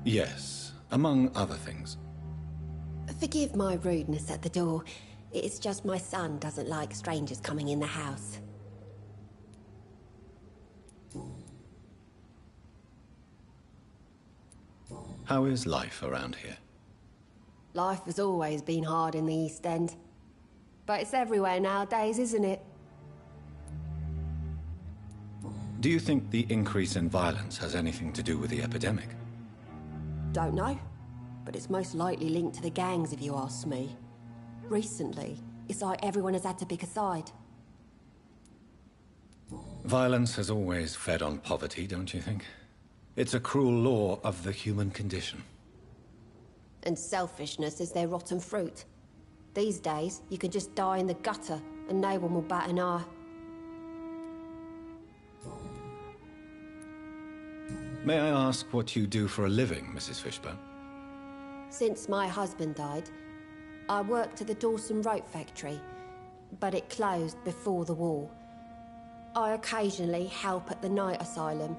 Yes, among other things. Forgive my rudeness at the door. It's just my son doesn't like strangers coming in the house. How is life around here? Life has always been hard in the East End. But it's everywhere nowadays, isn't it? Do you think the increase in violence has anything to do with the epidemic? Don't know. But it's most likely linked to the gangs, if you ask me. Recently, it's like everyone has had to pick a side. Violence has always fed on poverty, don't you think? It's a cruel law of the human condition. And selfishness is their rotten fruit. These days, you can just die in the gutter, and no one will bat an eye. May I ask what you do for a living, Mrs. Fishburne? Since my husband died, I worked at the Dawson Rope factory, but it closed before the war. I occasionally help at the night asylum,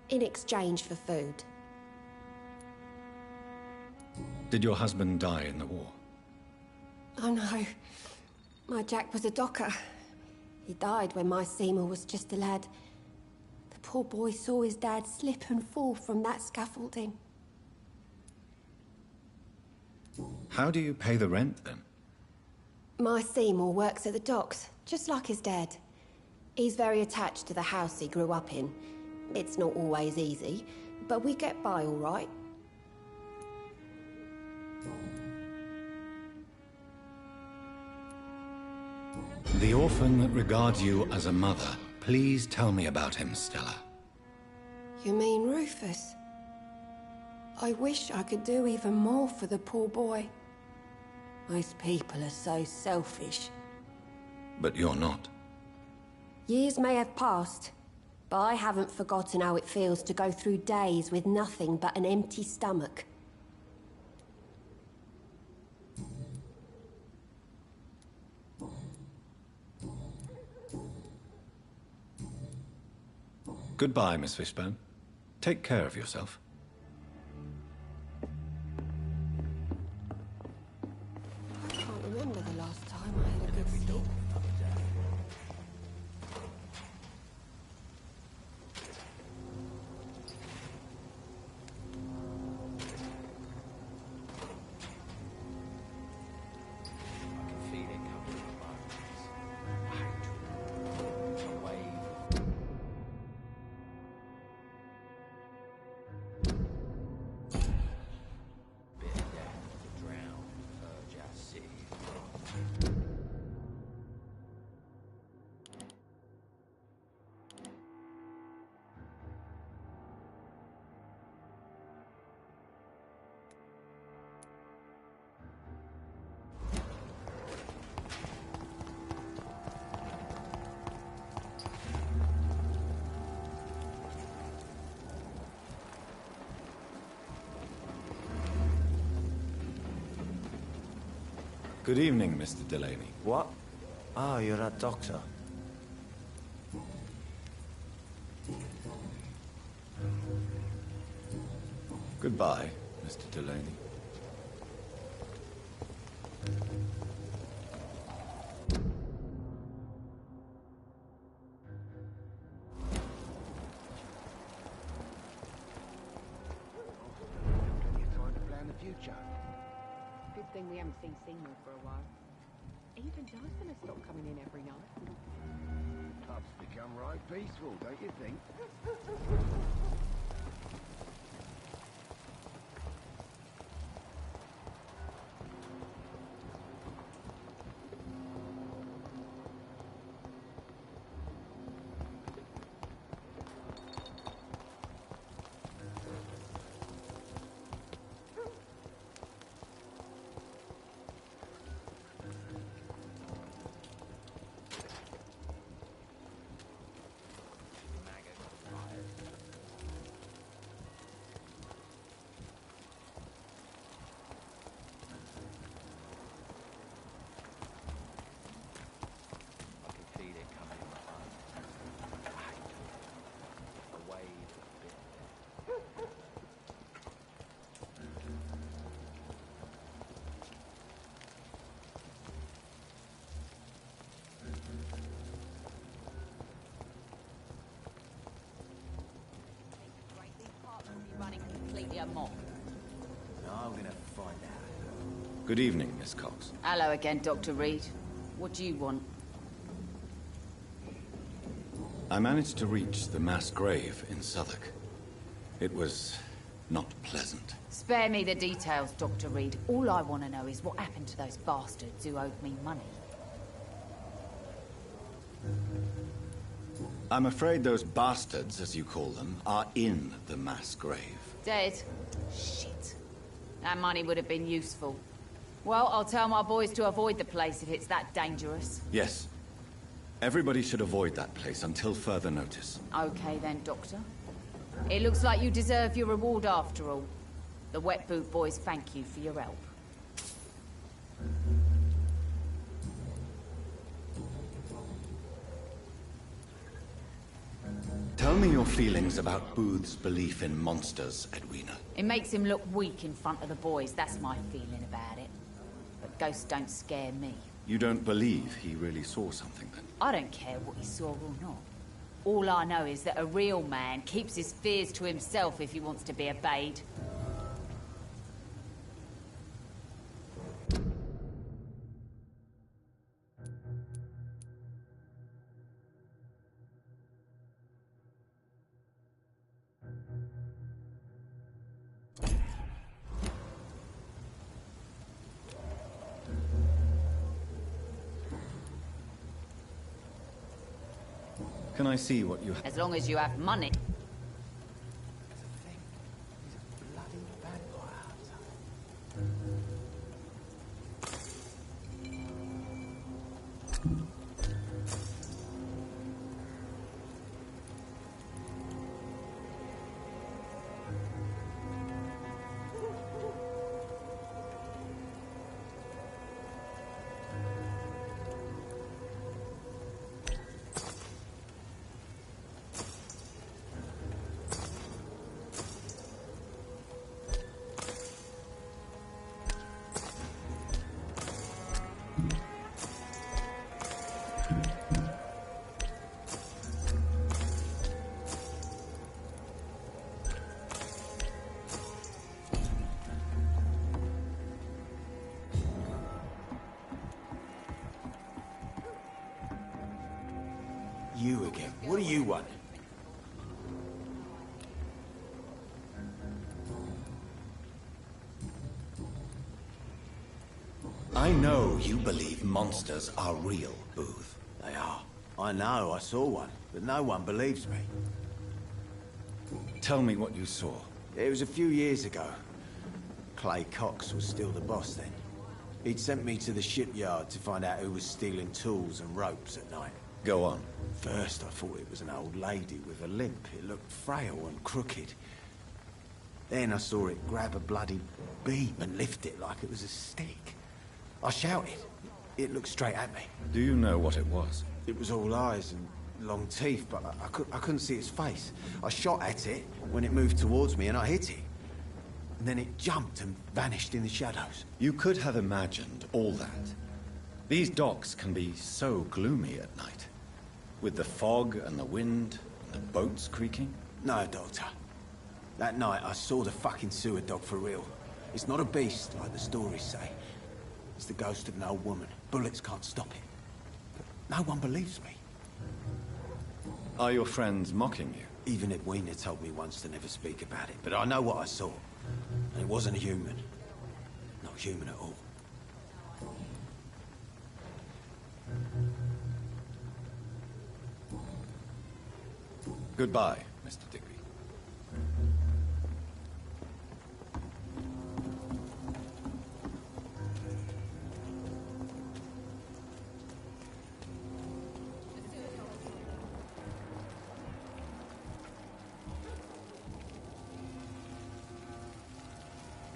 in exchange for food. Did your husband die in the war? Oh no, my Jack was a docker. He died when my Seymour was just a lad. The poor boy saw his dad slip and fall from that scaffolding. How do you pay the rent, then? My Seymour works at the docks, just like his dad. He's very attached to the house he grew up in. It's not always easy, but we get by all right. The orphan that regards you as a mother. Please tell me about him, Stella. You mean Rufus? I wish I could do even more for the poor boy. Most people are so selfish. But you're not. Years may have passed, but I haven't forgotten how it feels to go through days with nothing but an empty stomach. Goodbye, Miss Fishburne. Take care of yourself. I can't remember the last time I had a good sleep. Good evening, Mr. Delaney. What? Ah, you're that doctor. Goodbye, Mr. Delaney. Good thing we haven't seen Seymour for a while. Even Di's gonna stop coming in every night. Pub's become right peaceful, don't you think? You mock. I'm gonna find out. Good evening, Miss Cox. Hello again, Dr. Reed. What do you want? I managed to reach the mass grave in Southwark. It was not pleasant. Spare me the details, Dr. Reed. All I want to know is what happened to those bastards who owed me money. I'm afraid those bastards, as you call them, are in the mass grave. Dead? Shit. That money would have been useful. Well, I'll tell my boys to avoid the place if it's that dangerous. Yes. Everybody should avoid that place until further notice. Okay then, Doctor. It looks like you deserve your reward after all. The Wet Boot Boys thank you for your help. Tell me your feelings about Booth's belief in monsters, Edwina. It makes him look weak in front of the boys, that's my feeling about it. But ghosts don't scare me. You don't believe he really saw something, then? I don't care what he saw or not. All I know is that a real man keeps his fears to himself if he wants to be obeyed. Can I see what you have? As long as you have money. There's a thing. He's a bloody vampire hunter. You again. What do you want? I know you believe monsters are real, Booth. They are. I know, I saw one, but no one believes me. Tell me what you saw. It was a few years ago. Clay Cox was still the boss then. He'd sent me to the shipyard to find out who was stealing tools and ropes at night. Go on. First, I thought it was an old lady with a limp. It looked frail and crooked. Then I saw it grab a bloody beam and lift it like it was a stick. I shouted. It looked straight at me. Do you know what it was? It was all eyes and long teeth, but I couldn't see its face. I shot at it when it moved towards me and I hit it. And then it jumped and vanished in the shadows. You could have imagined all that. These docks can be so gloomy at night. With the fog and the wind and the boats creaking. No, Doctor. That night I saw the fucking sewer dog for real. It's not a beast like the stories say. It's the ghost of an old woman. Bullets can't stop it. But no one believes me. Are your friends mocking you? Even Edwina told me once to never speak about it, but I know what I saw. And it wasn't a human. Not human at all. Goodbye, Mr. Digby.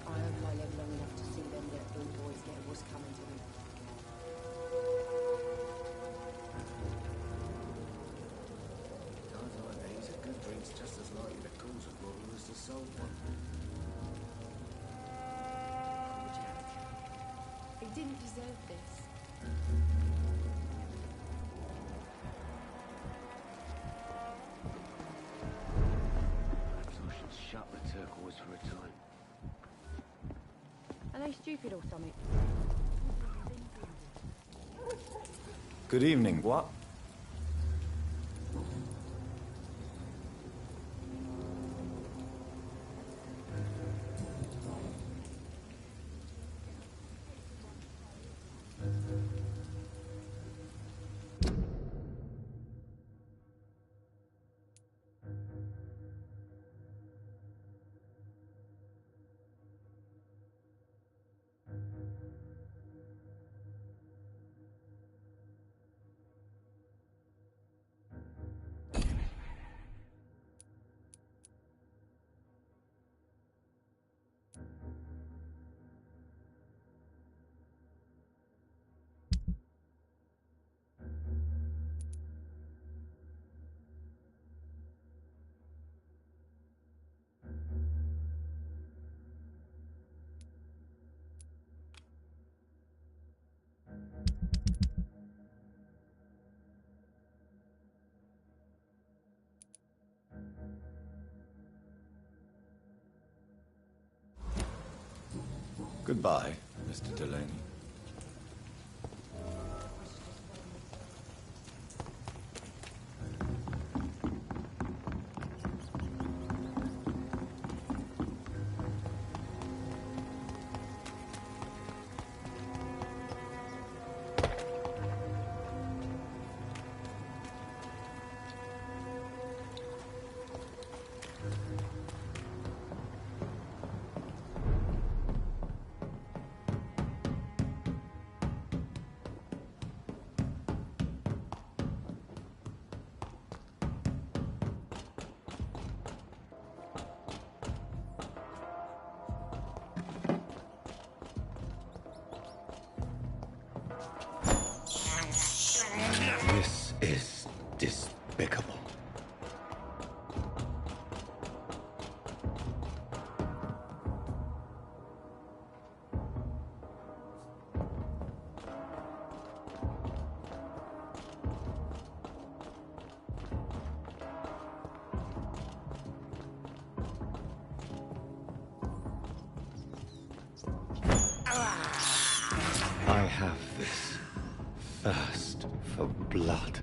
I hope I live long enough to see them little boys get what's coming to them. Times like these, a good drink's just as likely to cause a problem as to solve one. He didn't deserve this. Perhaps I should shut the turquoise for a time. Are they stupid or something? Good evening. What? Goodbye, Mr. Delaney. This is despicable. I have this thirst for blood.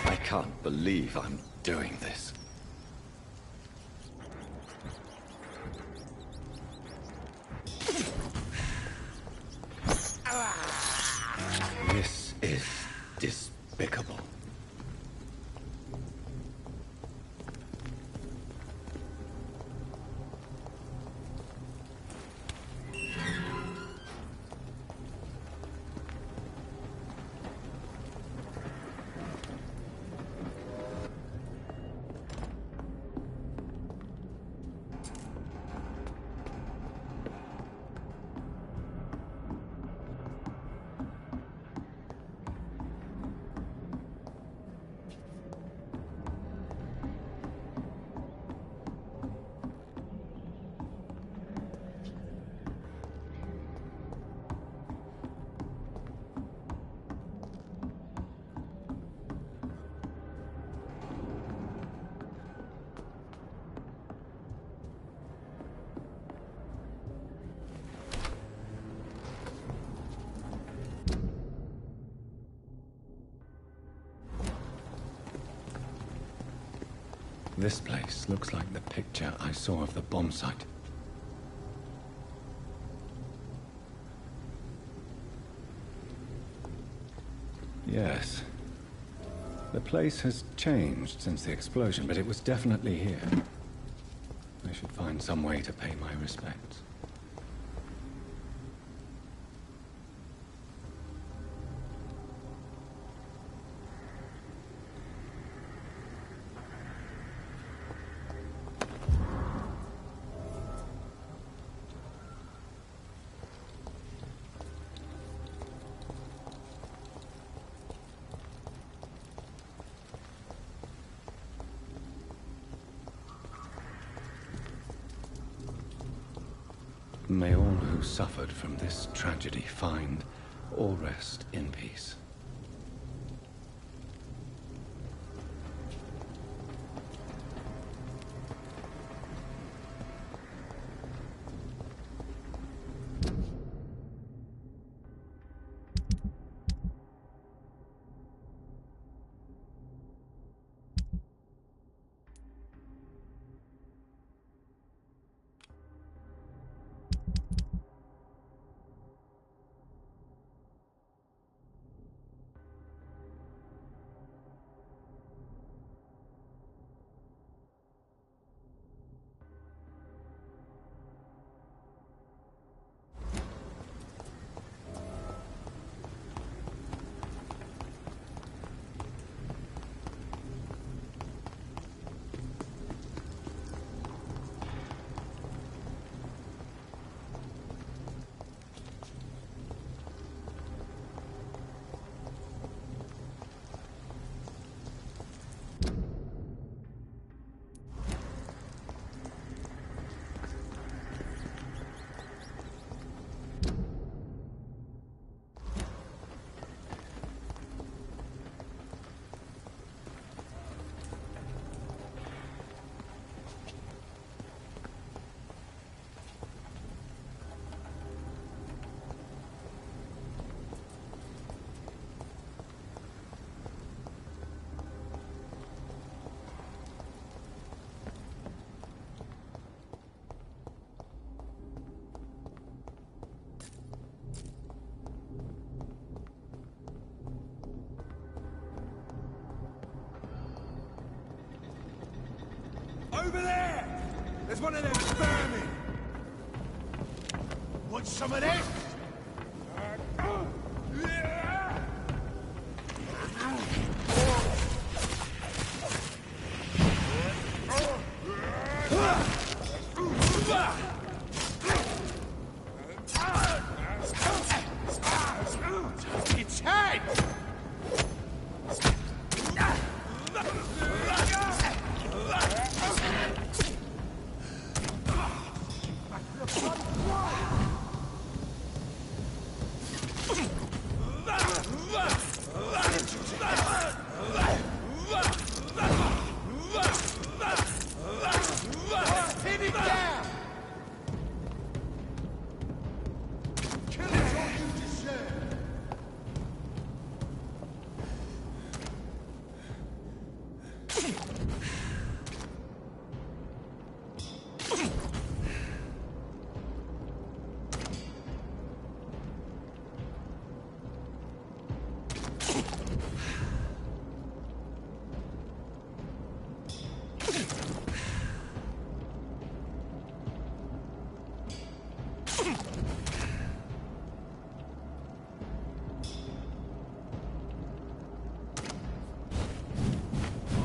I can't believe I'm doing this. This is despicable. This place looks like the picture I saw of the bomb site. Yes. The place has changed since the explosion, but it was definitely here. I should find some way to pay my respects. May all who suffered from this tragedy find or rest in peace. Over there! There's one of them vermin! Want some of this? Its head! Pin it down! Kill it all you deserve!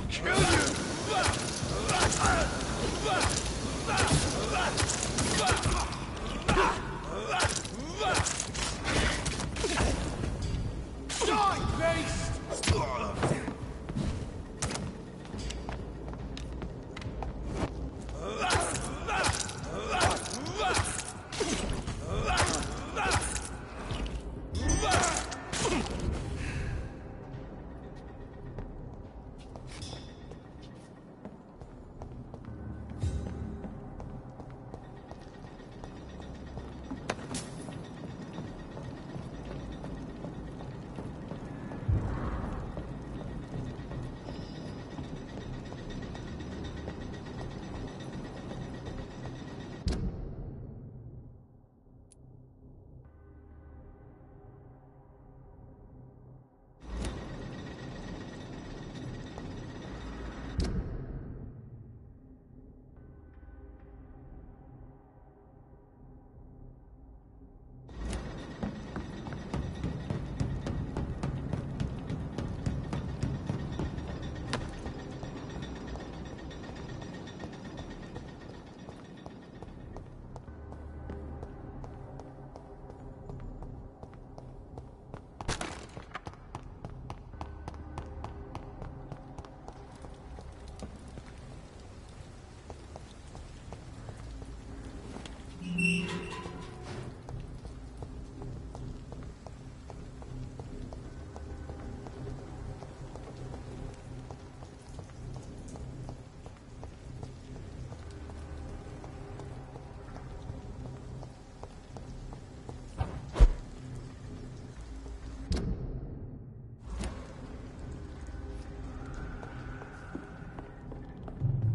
Kill you! Die, beast!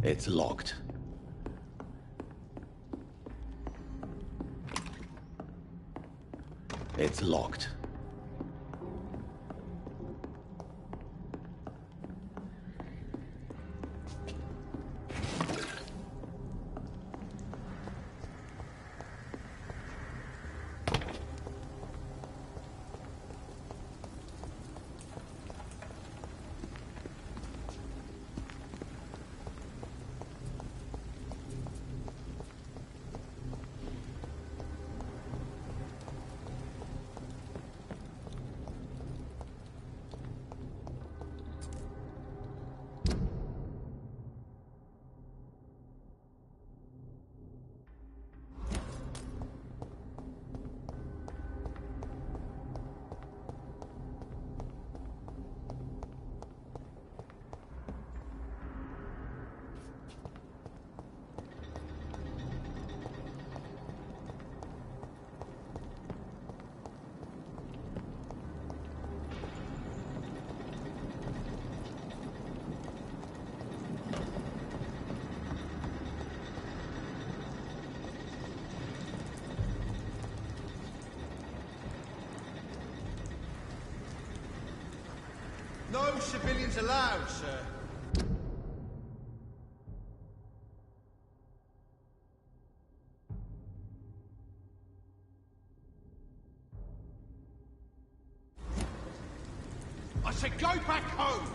It's locked. It's locked. No civilians allowed, sir. I said go back home!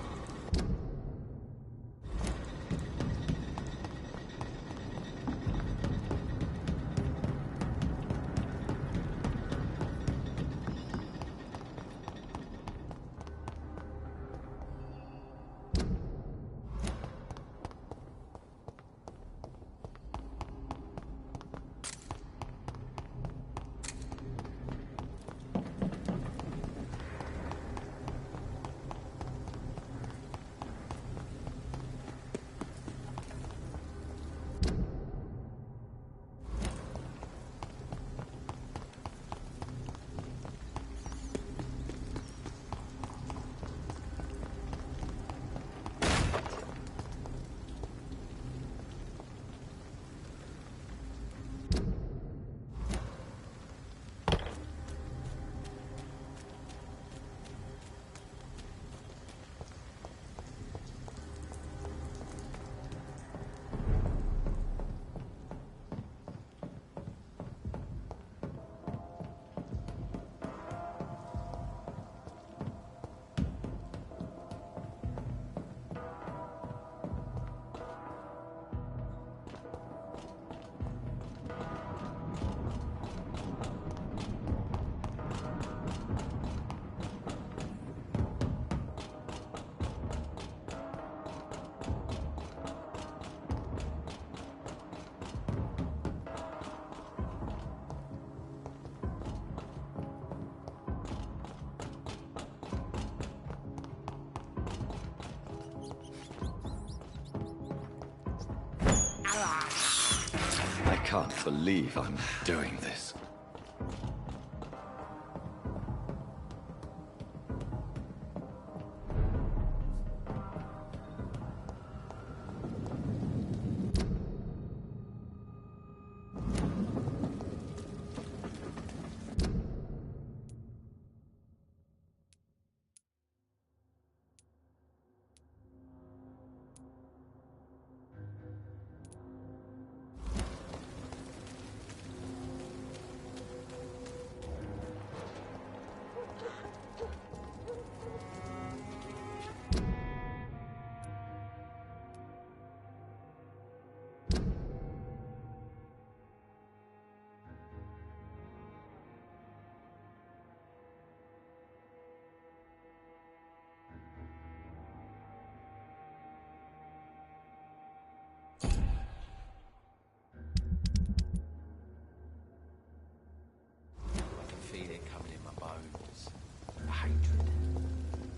I can't believe I'm doing this.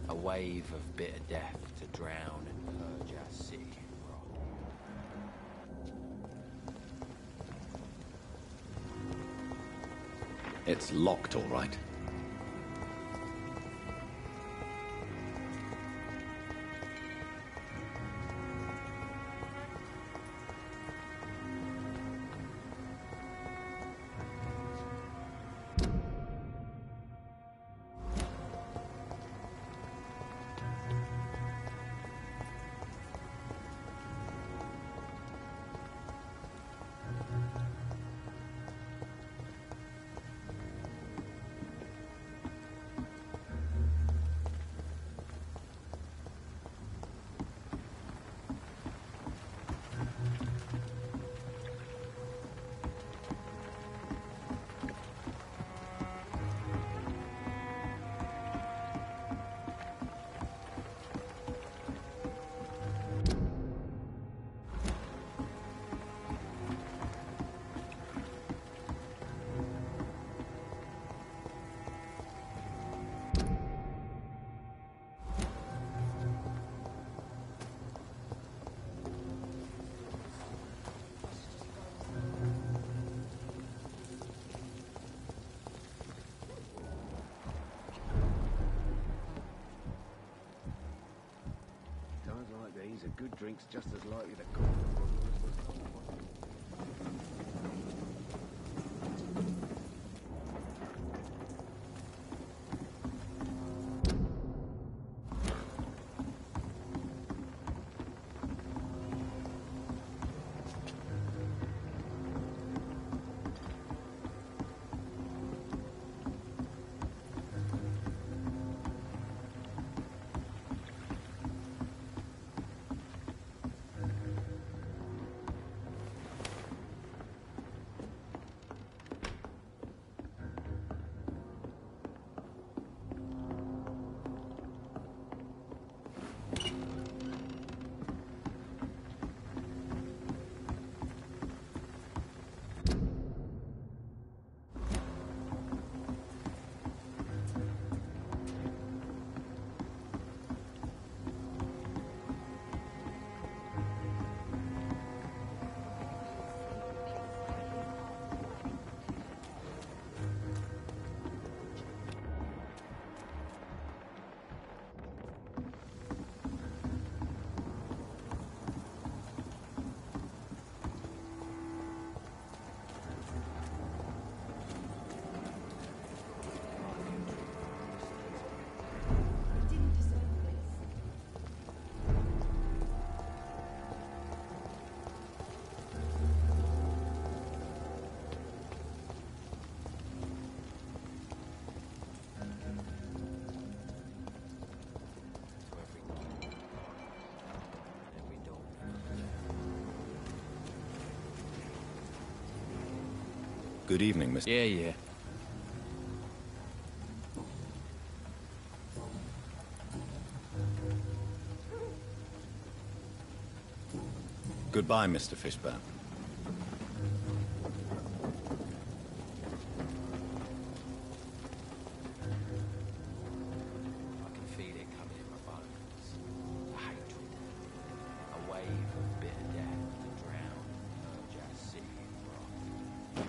A wave of bitter death to drown and purge our city in wrath. It's locked, all right. good drink's just as likely to cool the bottle as the cold one. Good evening, Mr. Yeah. Goodbye, Mr. Fishburne. I can feel it coming in my bones. A hatred. A wave of bitter death to drown Murja's city in wrath.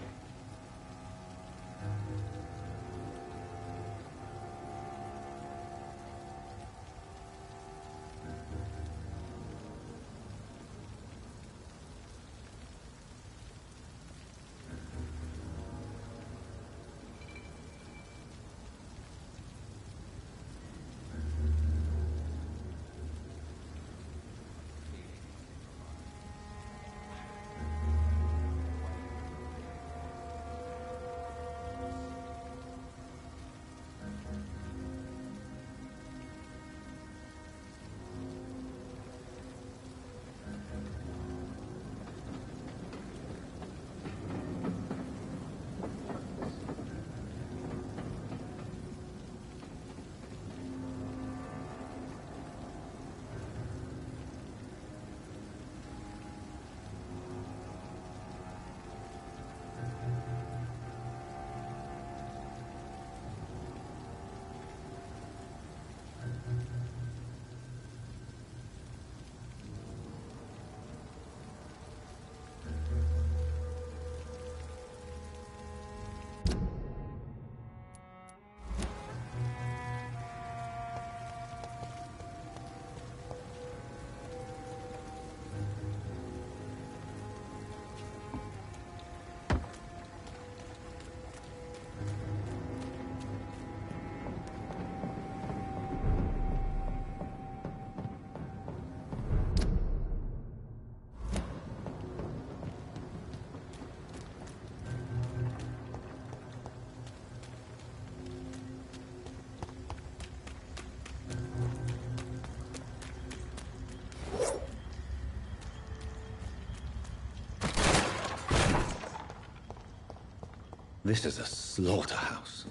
This is a slaughterhouse.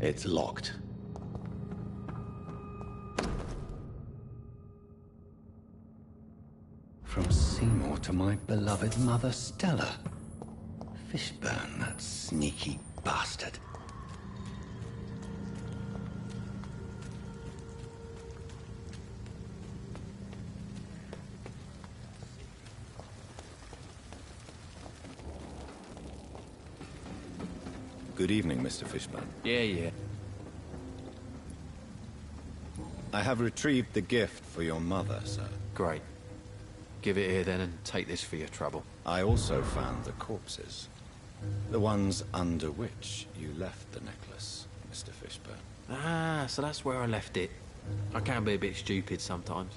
It's locked. From Seymour to my beloved mother Stella. Fishburne, that sneaky bastard. Good evening, Mr. Fishburne. Yeah. I have retrieved the gift for your mother, sir. Great. Give it here then and take this for your trouble. I also found the corpses. The ones under which you left the necklace, Mr. Fishburne. Ah, so that's where I left it. I can be a bit stupid sometimes.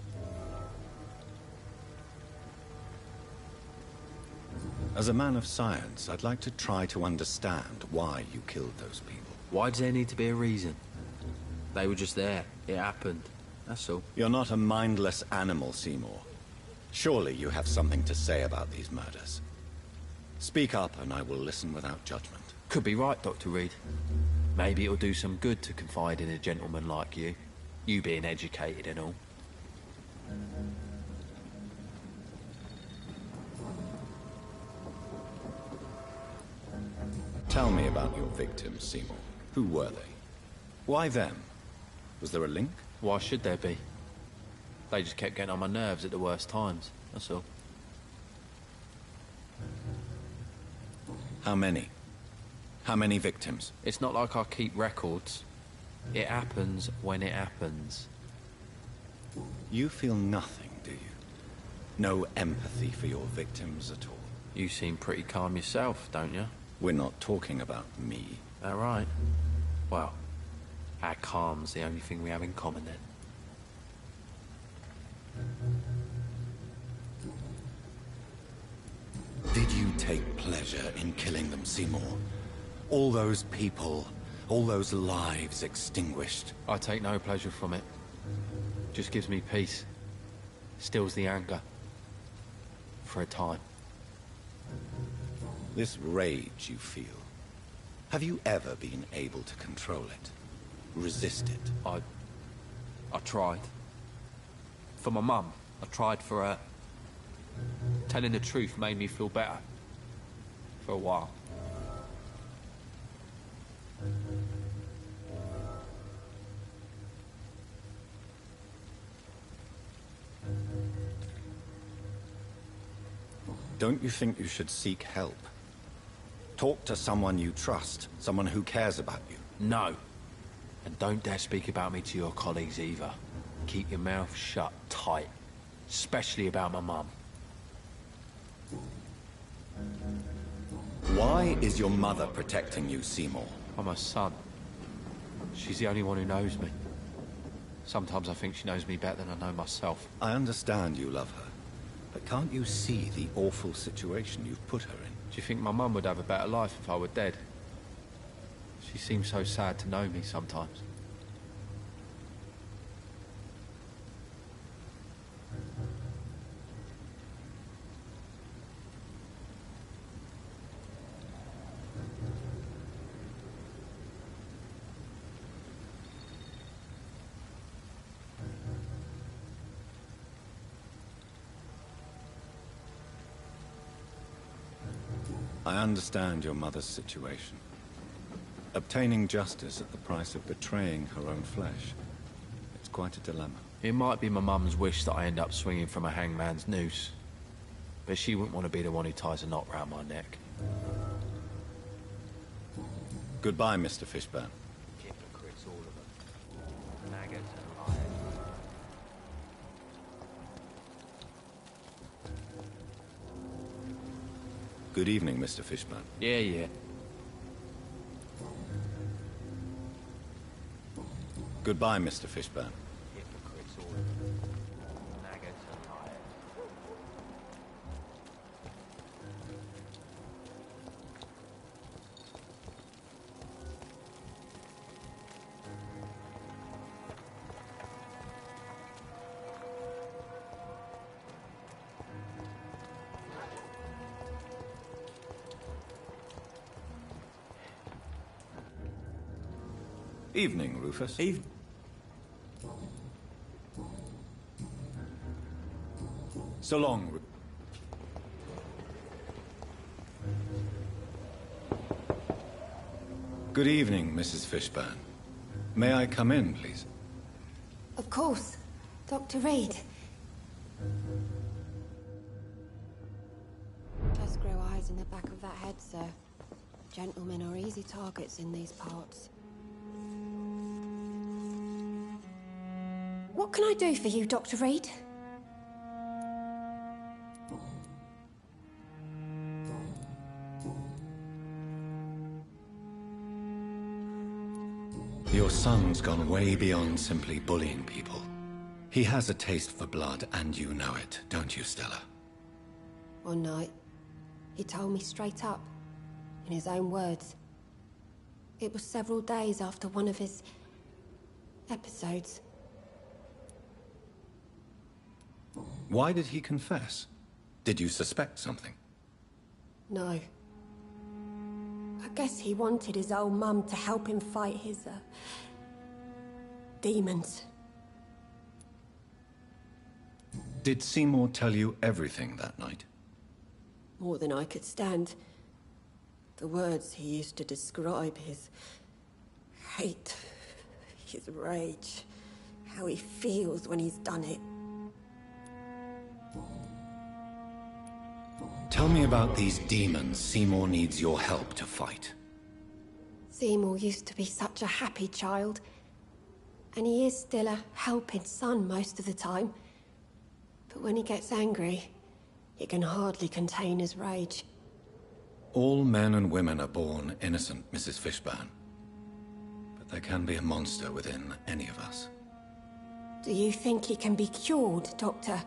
As a man of science, I'd like to try to understand why you killed those people. Why does there need to be a reason? They were just there. It happened. That's all. You're not a mindless animal, Seymour. Surely you have something to say about these murders. Speak up and I will listen without judgment. Could be right, Dr. Reed. Maybe it'll do some good to confide in a gentleman like you. You being educated and all. Tell me about your victims, Seymour. Who were they? Why them? Was there a link? Why should there be? They just kept getting on my nerves at the worst times, that's all. How many? How many victims? It's not like I keep records. It happens when it happens. You feel nothing, do you? No empathy for your victims at all? You seem pretty calm yourself, don't you? We're not talking about me. That right? Well, our calm's the only thing we have in common then. Did you take pleasure in killing them, Seymour? All those people, all those lives extinguished. I take no pleasure from it. Just gives me peace. Stills the anger. For a time. This rage you feel, have you ever been able to control it? Resist it? I tried. For my mum. I tried for her. Telling the truth made me feel better. For a while. Don't you think you should seek help? Talk to someone you trust, someone who cares about you. No. And don't dare speak about me to your colleagues either. Keep your mouth shut tight. Especially about my mum. Why is your mother protecting you, Seymour? I'm her son. She's the only one who knows me. Sometimes I think she knows me better than I know myself. I understand you love her, but can't you see the awful situation you've put her in? Do you think my mum would have a better life if I were dead? She seems so sad to know me sometimes. I understand your mother's situation. Obtaining justice at the price of betraying her own flesh. It's quite a dilemma. It might be my mum's wish that I end up swinging from a hangman's noose. But she wouldn't want to be the one who ties a knot round my neck. Goodbye, Mr. Fishburne. Hypocrites, all of them. Maggots and liars. Good evening, Mr. Fishburne. Yeah. Goodbye, Mr. Fishburne. Hypocrites, all of them. Maggots and liars. Evening, Rufus. So long, Good evening, Mrs. Fishburne. May I come in, please? Of course. Dr. Reed. Just grow eyes in the back of that head, sir. Gentlemen are easy targets in these parts. What can I do for you, Dr. Reed? Your son's gone way beyond simply bullying people. He has a taste for blood, and you know it, don't you, Stella? One night, he told me straight up, in his own words. It was several days after one of his episodes. Why did he confess? Did you suspect something? No. I guess he wanted his old mum to help him fight his, demons. Did Seymour tell you everything that night? More than I could stand. The words he used to describe his hate, his rage, how he feels when he's done it. Tell me about these demons Seymour needs your help to fight. Seymour used to be such a happy child, and he is still a helping son most of the time. But when he gets angry, he can hardly contain his rage. All men and women are born innocent, Mrs. Fishburne. But there can be a monster within any of us. Do you think he can be cured, Doctor?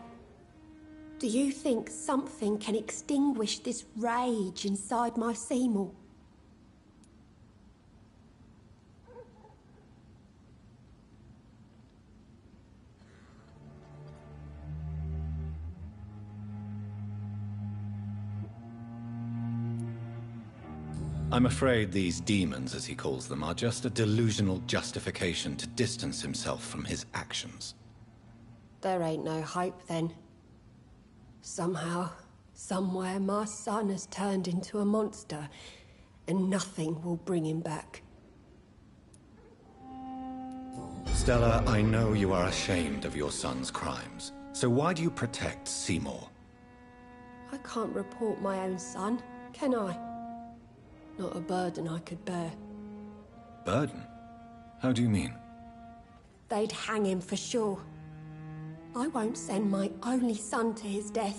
Do you think something can extinguish this rage inside my Seymour? I'm afraid these demons, as he calls them, are just a delusional justification to distance himself from his actions. There ain't no hope, then. Somehow, somewhere, my son has turned into a monster, and nothing will bring him back. Stella, I know you are ashamed of your son's crimes. So why do you protect Seymour? I can't report my own son, can I? Not a burden I could bear. Burden? How do you mean? They'd hang him for sure. I won't send my only son to his death.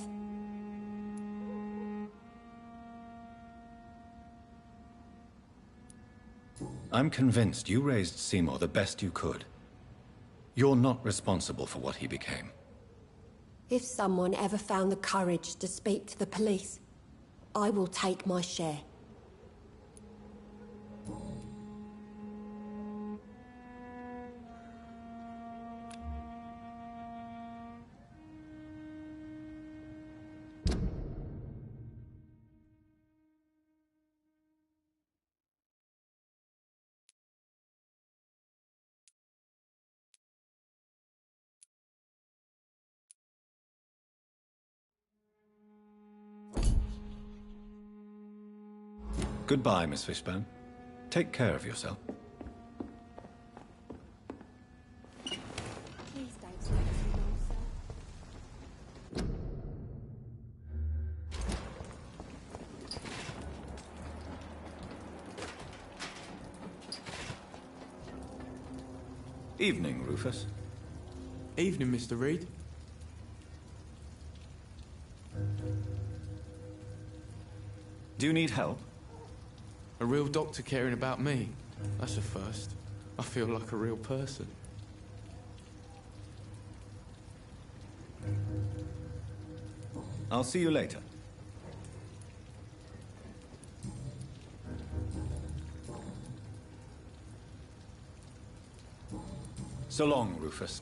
I'm convinced you raised Seymour the best you could. You're not responsible for what he became. If someone ever found the courage to speak to the police, I will take my share. Goodbye, Miss Fishburne. Take care of yourself. Please don't stay too long, sir. Evening, Rufus. Evening, Mr. Reed. Do you need help? A real doctor caring about me. That's a first. I feel like a real person. I'll see you later. So long, Rufus.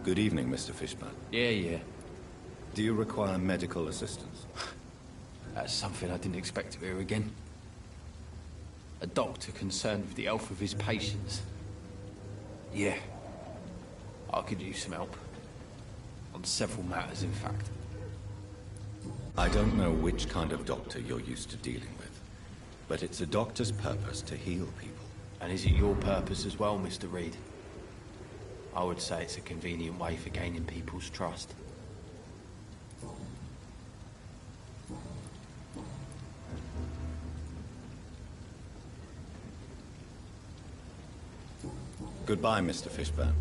Good evening, Mr. Fishburne. Yeah. Do you require medical assistance? That's something I didn't expect to hear again. A doctor concerned with the health of his patients. Yeah. I could use some help. On several matters, in fact. I don't know which kind of doctor you're used to dealing with, but it's a doctor's purpose to heal people. And is it your purpose as well, Mr. Reed? I would say it's a convenient way for gaining people's trust. Goodbye, Mr. Fishburne.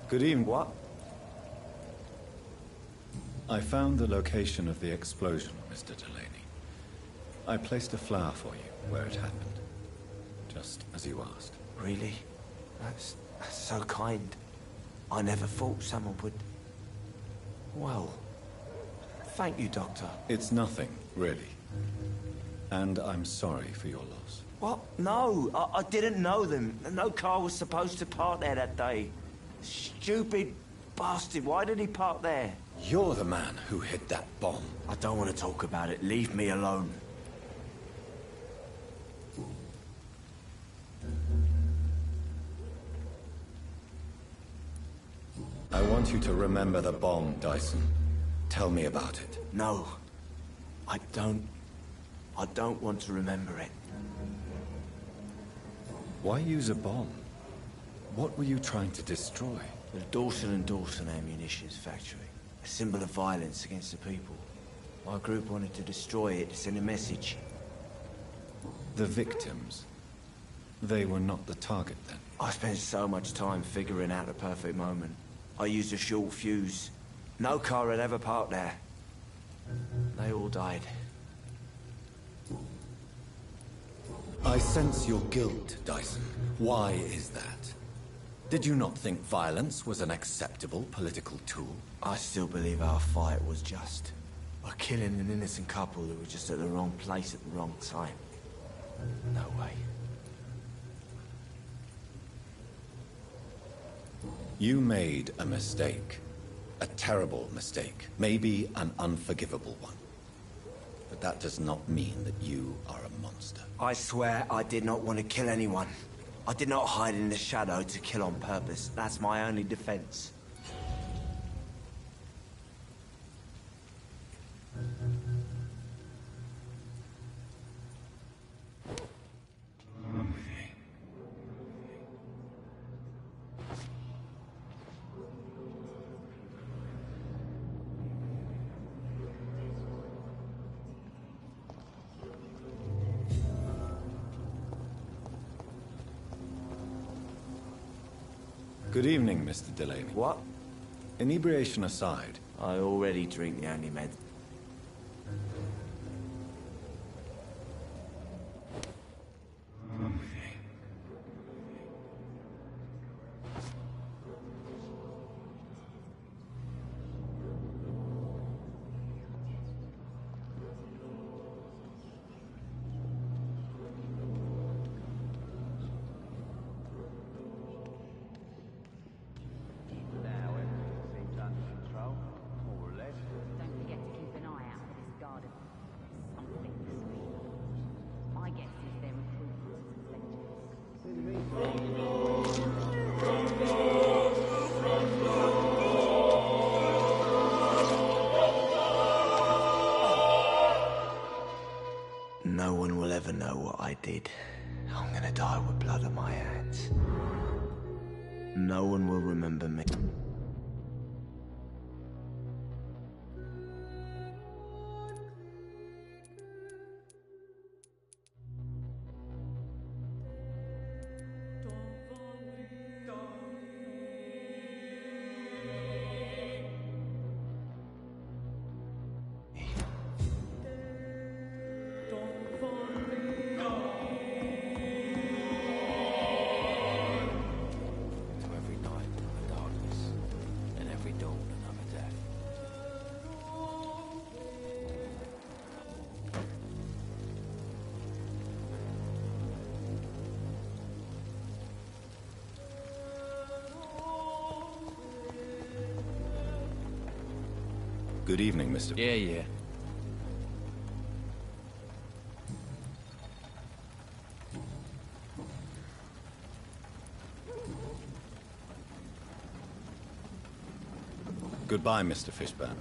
Good evening. What? I found the location of the explosion, Mr. Delaney. I placed a flower for you where it happened, just as you asked. Really? That's so kind. I never thought someone would... Well, thank you, Doctor. It's nothing, really. And I'm sorry for your loss. What? No, I didn't know them. No car was supposed to park there that day. Stupid bastard, why did he park there? You're the man who hid that bomb. I don't want to talk about it. Leave me alone. I want you to remember the bomb, Dyson. Tell me about it. No, I don't want to remember it. Why use a bomb? What were you trying to destroy? The Dawson & Dawson ammunitions factory. A symbol of violence against the people. My group wanted to destroy it to send a message. The victims. They were not the target then. I spent so much time figuring out the perfect moment. I used a short fuse. No car had ever parked there. They all died. I sense your guilt, Dyson. Why is that? Did you not think violence was an acceptable political tool? I still believe our fight was just. By killing an innocent couple who were just at the wrong place at the wrong time. No way. You made a mistake. A terrible mistake. Maybe an unforgivable one. But that does not mean that you are a monster. I swear I did not want to kill anyone. I did not hide in the shadow to kill on purpose. That's my only defense. Good evening, Mr. Delaney. What? Inebriation aside. I already drink the anti-med. No one will ever know what I did. I'm gonna die with blood on my hands. No one will remember me. Good evening, Mr. Yeah. Goodbye, Mr. Fishburne.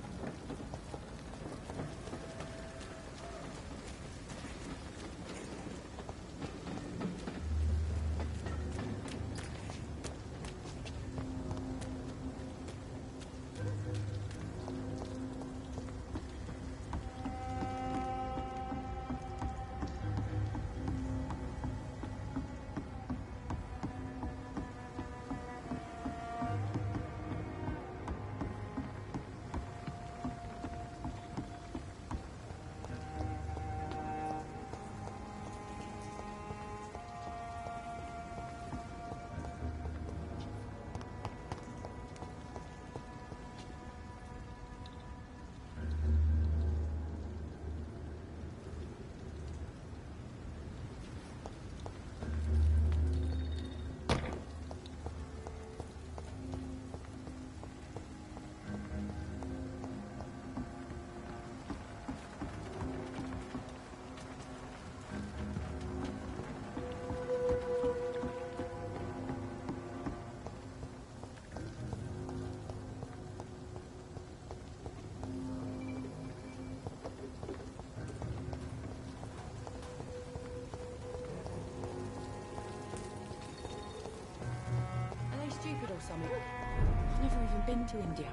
Stupid or something. I've never even been to India.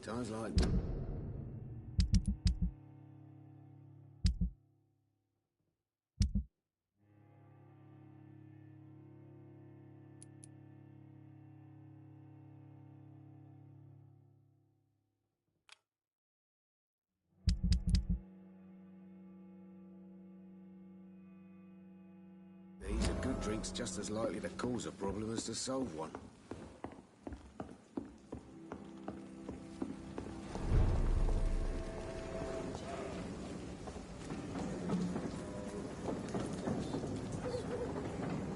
Times like... These are good drinks just as likely to cause a problem as to solve one.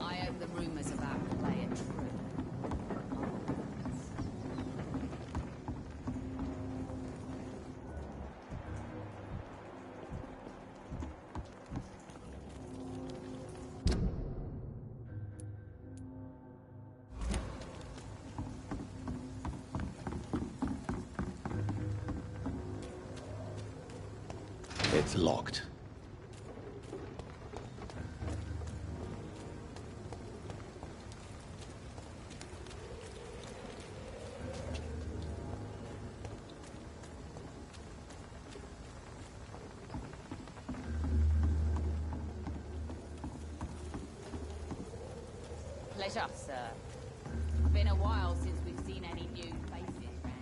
I hope the rumors about Clay are true. It's locked. Pleasure, sir. Been a while since we've seen any new faces round.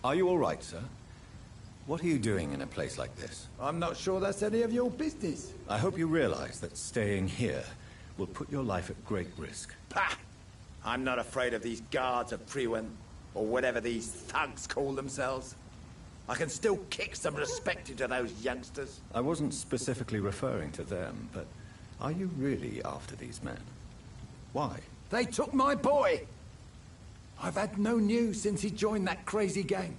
Are you all right, sir? What are you doing in a place like this? I'm not sure that's any of your business. I hope you realize that staying here will put your life at great risk. Pah! I'm not afraid of these guards of Priwen, or whatever these thugs call themselves. I can still kick some respect into those youngsters. I wasn't specifically referring to them, but are you really after these men? Why? They took my boy! I've had no news since he joined that crazy gang.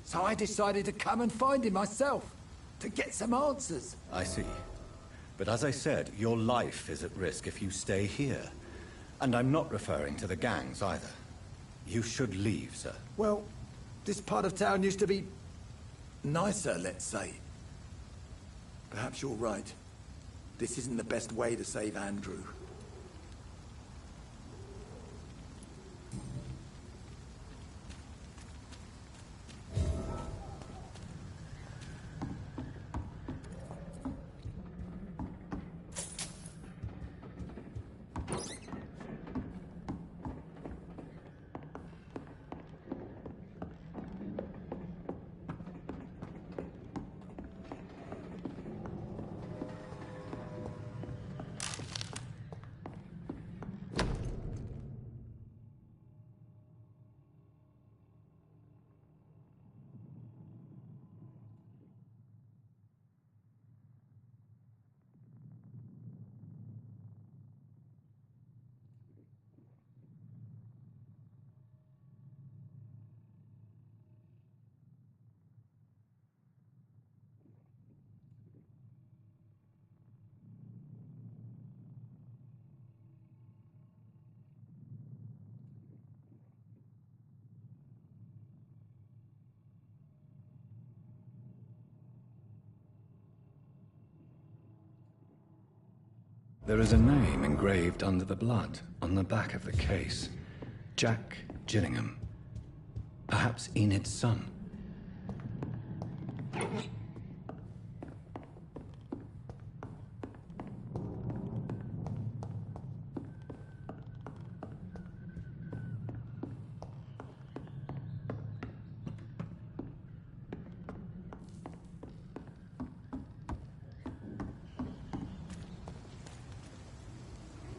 So I decided to come and find him myself, to get some answers. I see. But as I said, your life is at risk if you stay here. And I'm not referring to the gangs either. You should leave, sir. Well, this part of town used to be nicer, let's say. Perhaps you're right. This isn't the best way to save Andrew. There is a name engraved under the blood on the back of the case. Jack Gillingham. Perhaps Enid's son.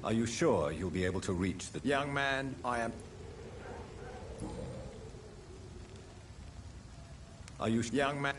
Are you sure you'll be able to reach the... Young man, I am... Are you... Young man...